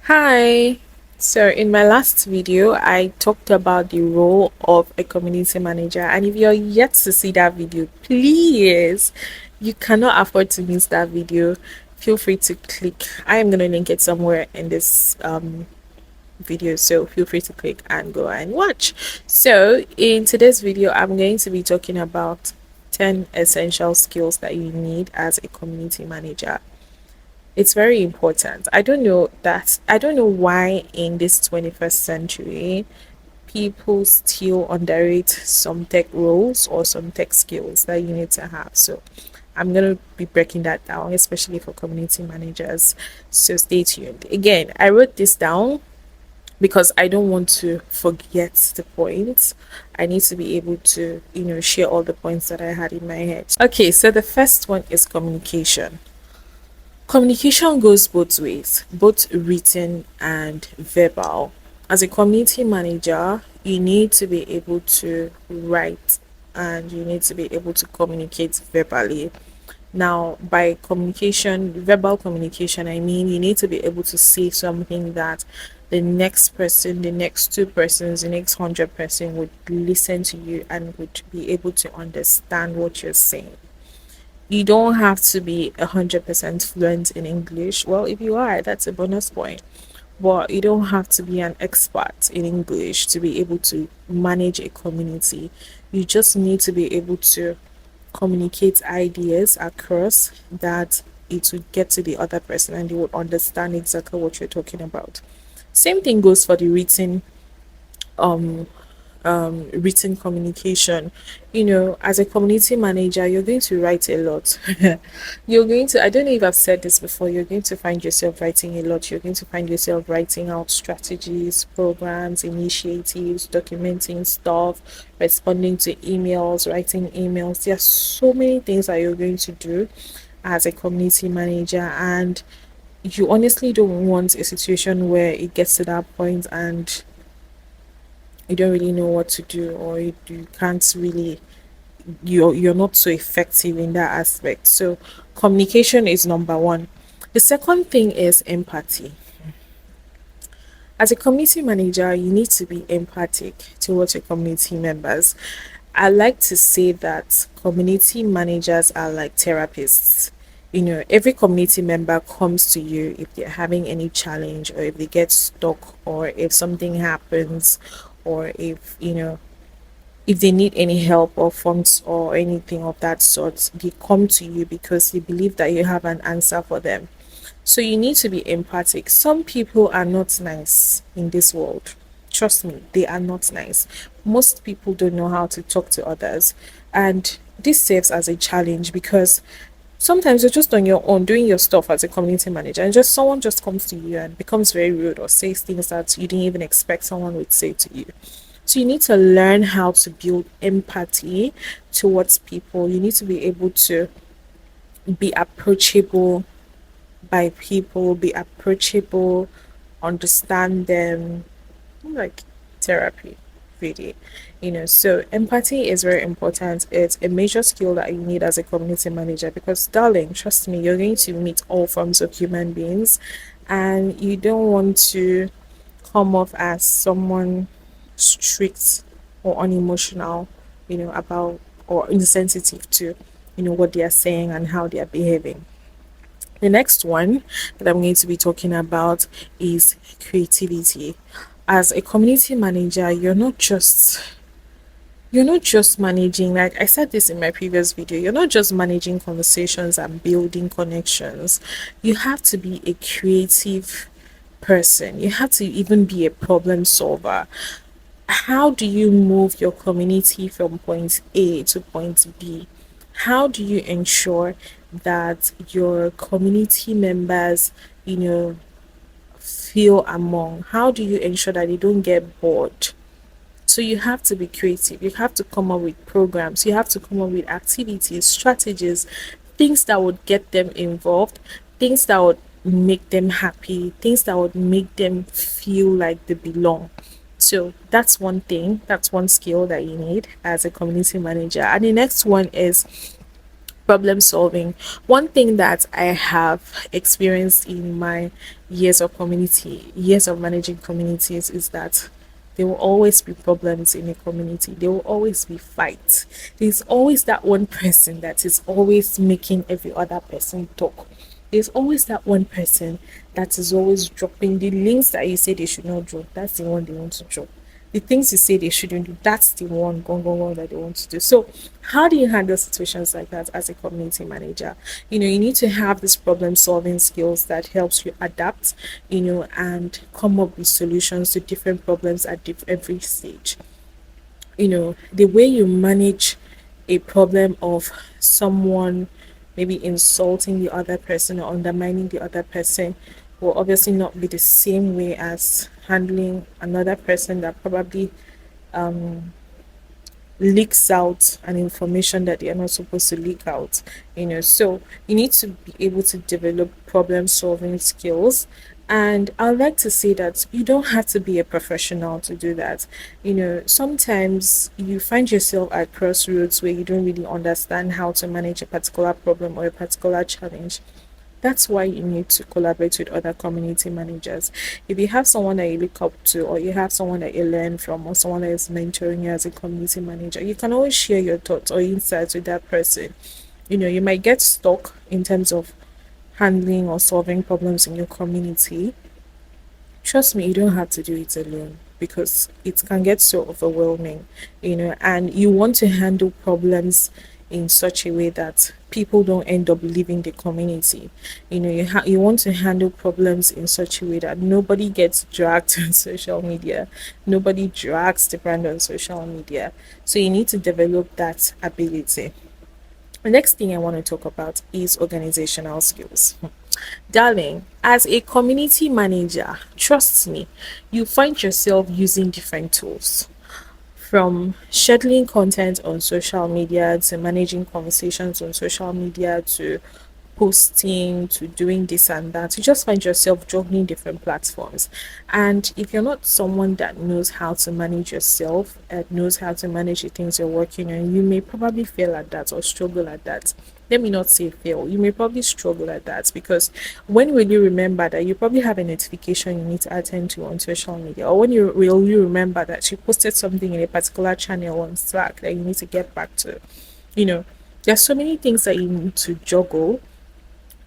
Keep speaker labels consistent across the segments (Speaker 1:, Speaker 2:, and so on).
Speaker 1: Hi. So in my last video, I talked about the role of a community manager. And if you're yet to see that video, please, you cannot afford to miss that video. Feel free to click. I am going to link it somewhere in this video. So feel free to click and go and watch. So in today's video, I'm going to be talking about 10 essential skills that you need as a community manager. It's very important. I don't know why in this 21st century people still underrate some tech roles or some tech skills that you need to have. So I'm going to be breaking that down, especially for community managers. So stay tuned. Again, I wrote this down because I don't want to forget the points. I need to be able to, share all the points that I had in my head. Okay, so the first one is communication. Communication goes both ways, both written and verbal. As a community manager, you need to be able to write and you need to be able to communicate verbally. Now, by communication, verbal communication, I mean you need to be able to say something that the next person, the next two persons, the next 100 person would listen to you and would be able to understand what you're saying. You don't have to be 100% fluent in English. Well, if you are, that's a bonus point. But you don't have to be an expert in English to be able to manage a community. You just need to be able to communicate ideas across that it would get to the other person and they would understand exactly what you're talking about. Same thing goes for the um written communication. As a community manager, you're going to write a lot. I don't know if I've said this before, you're going to find yourself writing a lot. You're going to find yourself writing out strategies, programs, initiatives, documenting stuff, responding to emails, writing emails. There are so many things that you're going to do as a community manager, and you honestly don't want a situation where it gets to that point and you don't really know what to do, or you can't really, you're not so effective in that aspect. So communication is number one. The second thing is empathy. As a community manager, you need to be empathic towards your community members. I like to say that community managers are like therapists. Every community member comes to you if they're having any challenge, or if they get stuck, or if something happens, or if they need any help or funds or anything of that sort. They come to you because they believe that you have an answer for them. So you need to be empathic. Some people are not nice in this world. Trust me, they are not nice. Most people don't know how to talk to others. And this serves as a challenge because sometimes you're just on your own doing your stuff as a community manager, and just someone just comes to you and becomes very rude or says things that you didn't even expect someone would say to you. So you need to learn how to build empathy towards people. You need to be able to be approachable by people, be approachable, understand them, like therapy, really. So empathy is very important. It's a major skill that you need as a community manager because, darling, trust me, you're going to meet all forms of human beings, and you don't want to come off as someone strict or unemotional, about, or insensitive to, what they are saying and how they are behaving. The next one that I'm going to be talking about is creativity. As a community manager, you're not just managing, like I said this in my previous video, you're not just managing conversations and building connections. You have to be a creative person. You have to even be a problem solver. How do you move your community from point A to point B? How do you ensure that your community members, you know, feel among? How do you ensure that they don't get bored? So you have to be creative. You have to come up with programs. You have to come up with activities, strategies, things that would get them involved, things that would make them happy, things that would make them feel like they belong. So that's one thing, that's one skill that you need as a community manager. And the next one is problem solving. One thing that I have experienced in my years of managing communities is that there will always be problems in a community. There will always be fights. There's always that one person that is always making every other person talk. There's always that one person that is always dropping the links that you say they should not drop. That's the one they want to drop. The things you say they shouldn't do, that's the one gone that they want to do. So how do you handle situations like that as a community manager? You need to have this problem solving skills that helps you adapt, and come up with solutions to different problems at every stage. The way you manage a problem of someone maybe insulting the other person or undermining the other person will obviously not be the same way as handling another person that probably leaks out an information that they are not supposed to leak out. So you need to be able to develop problem solving skills. And I would like to say that you don't have to be a professional to do that. Sometimes you find yourself at crossroads where you don't really understand how to manage a particular problem or a particular challenge. That's why you need to collaborate with other community managers. If you have someone that you look up to, or you have someone that you learn from, or someone that is mentoring you as a community manager, you can always share your thoughts or insights with that person. You might get stuck in terms of handling or solving problems in your community. Trust me, you don't have to do it alone because it can get so overwhelming, and you want to handle problems in such a way that people don't end up leaving the community. You want to handle problems in such a way that nobody gets dragged on social media, nobody drags the brand on social media. So you need to develop that ability. The next thing I want to talk about is organizational skills. Darling, as a community manager, trust me, you find yourself using different tools, from scheduling content on social media to managing conversations on social media to posting to doing this and that. You just find yourself juggling different platforms. And if you're not someone that knows how to manage yourself and knows how to manage the things you're working on, you may probably fail at that or struggle at that. Let me not say fail. You may probably struggle at that because when will you remember that you probably have a notification you need to attend to on social media, or when will you remember that you posted something in a particular channel on Slack that you need to get back to? There's so many things that you need to juggle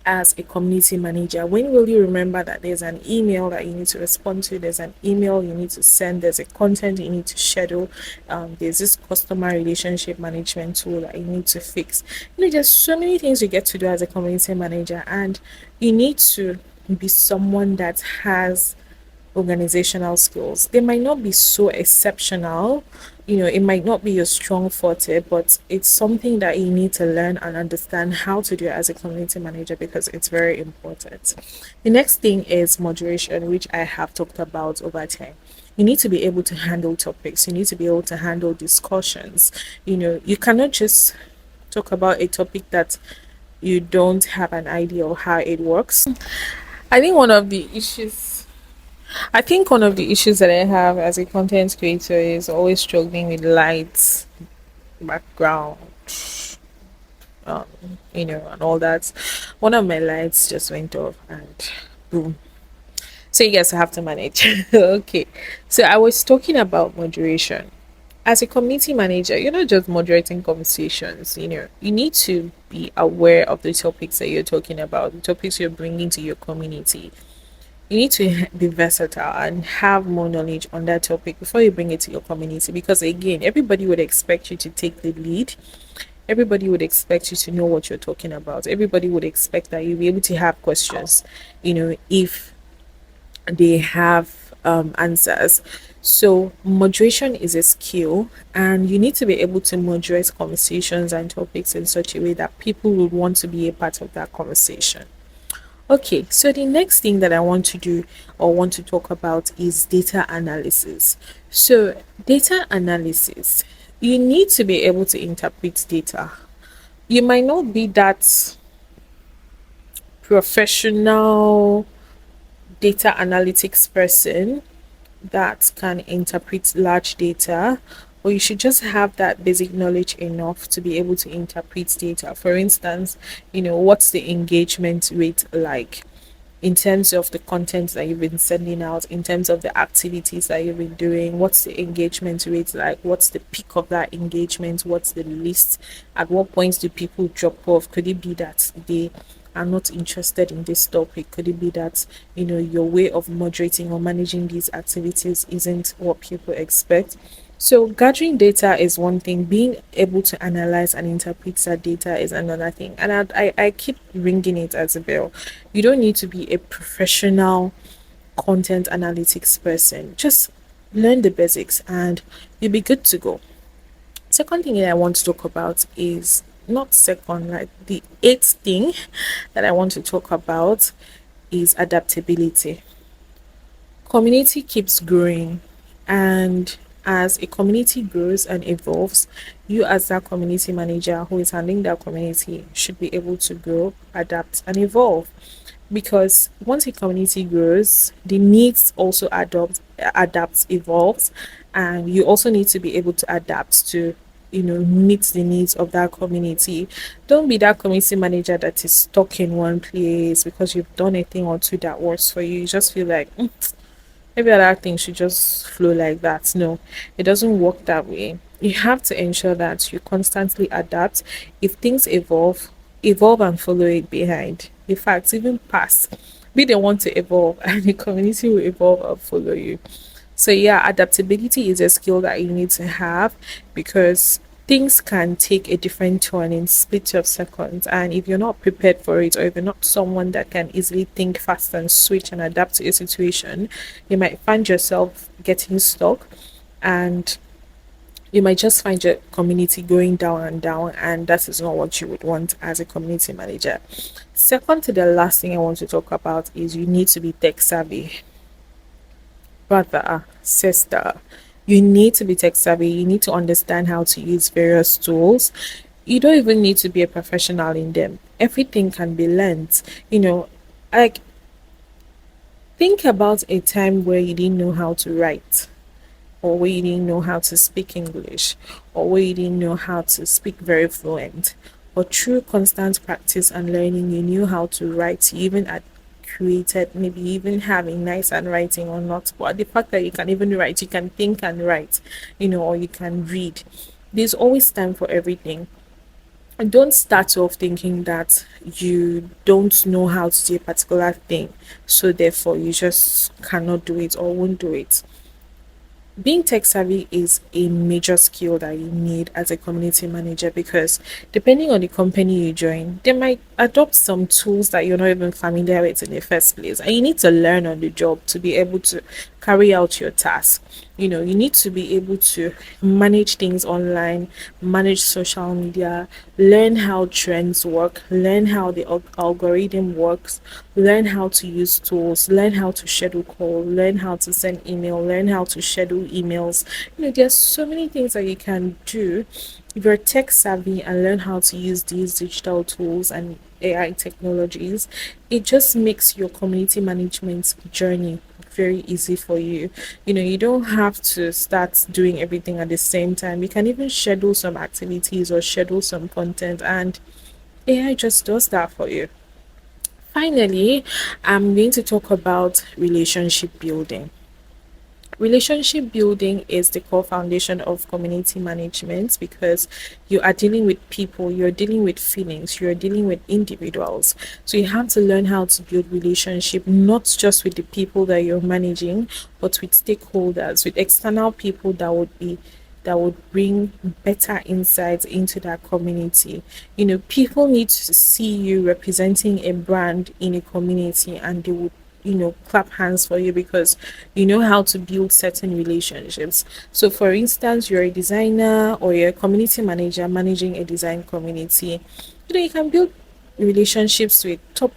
Speaker 1: as a community manager. When will you remember that there's an email that you need to respond to, there's an email you need to send, there's a content you need to schedule, there's this customer relationship management tool that you need to fix. There's so many things you get to do as a community manager, and you need to be someone that has organizational skills. They might not be so exceptional, it might not be your strong forte, but it's something that you need to learn and understand how to do as a community manager because it's very important. The next thing is moderation, which I have talked about over time. You need to be able to handle topics, you need to be able to handle discussions. You cannot just talk about a topic that you don't have an idea of how it works. I think one of the issues I think one of the issues that I have as a content creator is always struggling with lights, background, um, and all that. One of my lights just went off and boom. So you guys have to manage. Okay. So I was talking about moderation. As a community manager, you're not just moderating conversations, you need to be aware of the topics that you're talking about, the topics you're bringing to your community. You need to be versatile and have more knowledge on that topic before you bring it to your community, because again, everybody would expect you to take the lead. Everybody would expect you to know what you're talking about. Everybody would expect that you'll be able to have questions, if they have answers. So moderation is a skill, and you need to be able to moderate conversations and topics in such a way that people would want to be a part of that conversation. Okay, so the next thing that I want to do or want to talk about is data analysis. So, data analysis, you need to be able to interpret data. You might not be that professional data analytics person that can interpret large data, but you should just have that basic knowledge enough to be able to interpret data. For instance, what's the engagement rate like in terms of the content that you've been sending out, in terms of the activities that you've been doing, what's the engagement rate like, what's the peak of that engagement, what's the least, at what points do people drop off? Could it be that they are not interested in this topic? Could it be that your way of moderating or managing these activities isn't what people expect? So gathering data is one thing. Being able to analyze and interpret that data is another thing. And I keep ringing it as a bell. You don't need to be a professional content analytics person. Just learn the basics and you'll be good to go. Second thing that I want to talk about is not second, like the eighth thing that I want to talk about is adaptability. Community keeps growing, and as a community grows and evolves, you as that community manager who is handling that community should be able to grow, adapt, and evolve. Because once a community grows, the needs also adapts, evolves, and you also need to be able to adapt to meet the needs of that community. Don't be that community manager that is stuck in one place because you've done a thing or two that works for you. You just feel like maybe other things should just flow like that. No, it doesn't work that way. You have to ensure that you constantly adapt. If things evolve and follow it behind. In fact, even pass. Be the one to evolve and the community will evolve and follow you. So yeah, adaptability is a skill that you need to have because things can take a different turn in split of seconds, and if you're not prepared for it, or if you're not someone that can easily think fast and switch and adapt to a situation, you might find yourself getting stuck, and you might just find your community going down and down, and that is not what you would want as a community manager. Second to the last thing I want to talk about is you need to be tech savvy. Brother, sister, you need to be tech savvy. You need to understand how to use various tools. You don't even need to be a professional in them. Everything can be learned. Like, think about a time where you didn't know how to write, or where you didn't know how to speak English, or where you didn't know how to speak very fluent. But through constant practice and learning, you knew how to write. You even created, maybe even having nice handwriting or not. But the fact that you can even write, you can think and write, or you can read. There's always time for everything. And don't start off thinking that you don't know how to do a particular thing, so therefore you just cannot do it or won't do it. Being tech savvy is a major skill that you need as a community manager, because depending on the company you join, they might adopt some tools that you're not even familiar with in the first place, and you need to learn on the job to be able to carry out your task. You need to be able to manage things online, manage social media, learn how trends work, learn how the algorithm works, learn how to use tools, learn how to schedule call, learn how to send email, learn how to schedule emails. There's so many things that you can do if you're tech savvy and learn how to use these digital tools and AI technologies. It just makes your community management journey very easy for you. You don't have to start doing everything at the same time. You can even schedule some activities or schedule some content, and AI just does that for you. Finally, I'm going to talk about relationship building. Relationship building is the core foundation of community management, because you are dealing with people, you're dealing with feelings, you're dealing with individuals. So you have to learn how to build relationship, not just with the people that you're managing, but with stakeholders, with external people that would bring better insights into that community. People need to see you representing a brand in a community, and they would clap hands for you because you know how to build certain relationships. So for instance, you're a designer or you're a community manager managing a design community. You can build relationships with top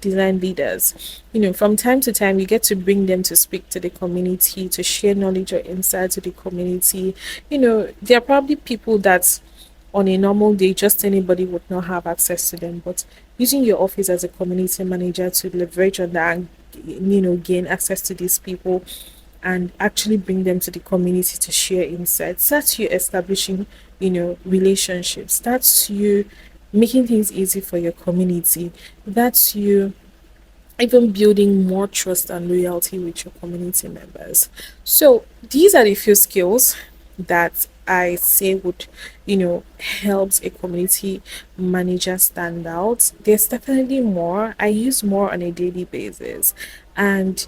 Speaker 1: design leaders. From time to time you get to bring them to speak to the community, to share knowledge or insight to the community. There are probably people that on a normal day just anybody would not have access to them, but using your office as a community manager to leverage on that and gain access to these people and actually bring them to the community to share insights. That's you establishing, relationships. That's you making things easy for your community. That's you even building more trust and loyalty with your community members. So these are the few skills that I say would, helps a community manager stand out. There's definitely more. I use more on a daily basis. And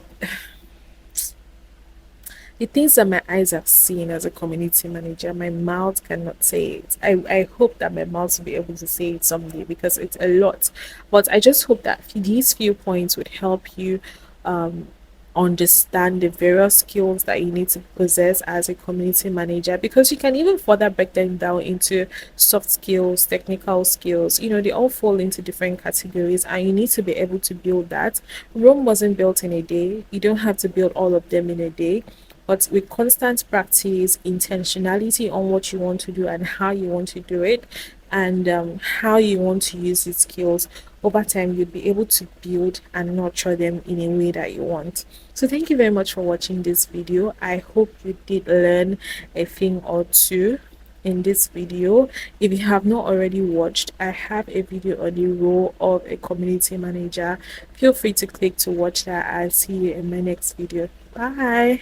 Speaker 1: the things that my eyes have seen as a community manager, my mouth cannot say it. I hope that my mouth will be able to say it someday because it's a lot. But I just hope that these few points would help you um, understand the various skills that you need to possess as a community manager, because you can even further break them down into soft skills, technical skills. They all fall into different categories, and you need to be able to build that. Rome wasn't built in a day. You don't have to build all of them in a day, but with constant practice, intentionality on what you want to do and how you want to do it, and how you want to use these skills, over time you'd be able to build and nurture them in a way that you want. So thank you very much for watching this video. I hope you did learn a thing or two in this video. If you have not already watched, I have a video on the role of a community manager. Feel free to click to watch that. I'll see you in my next video. Bye.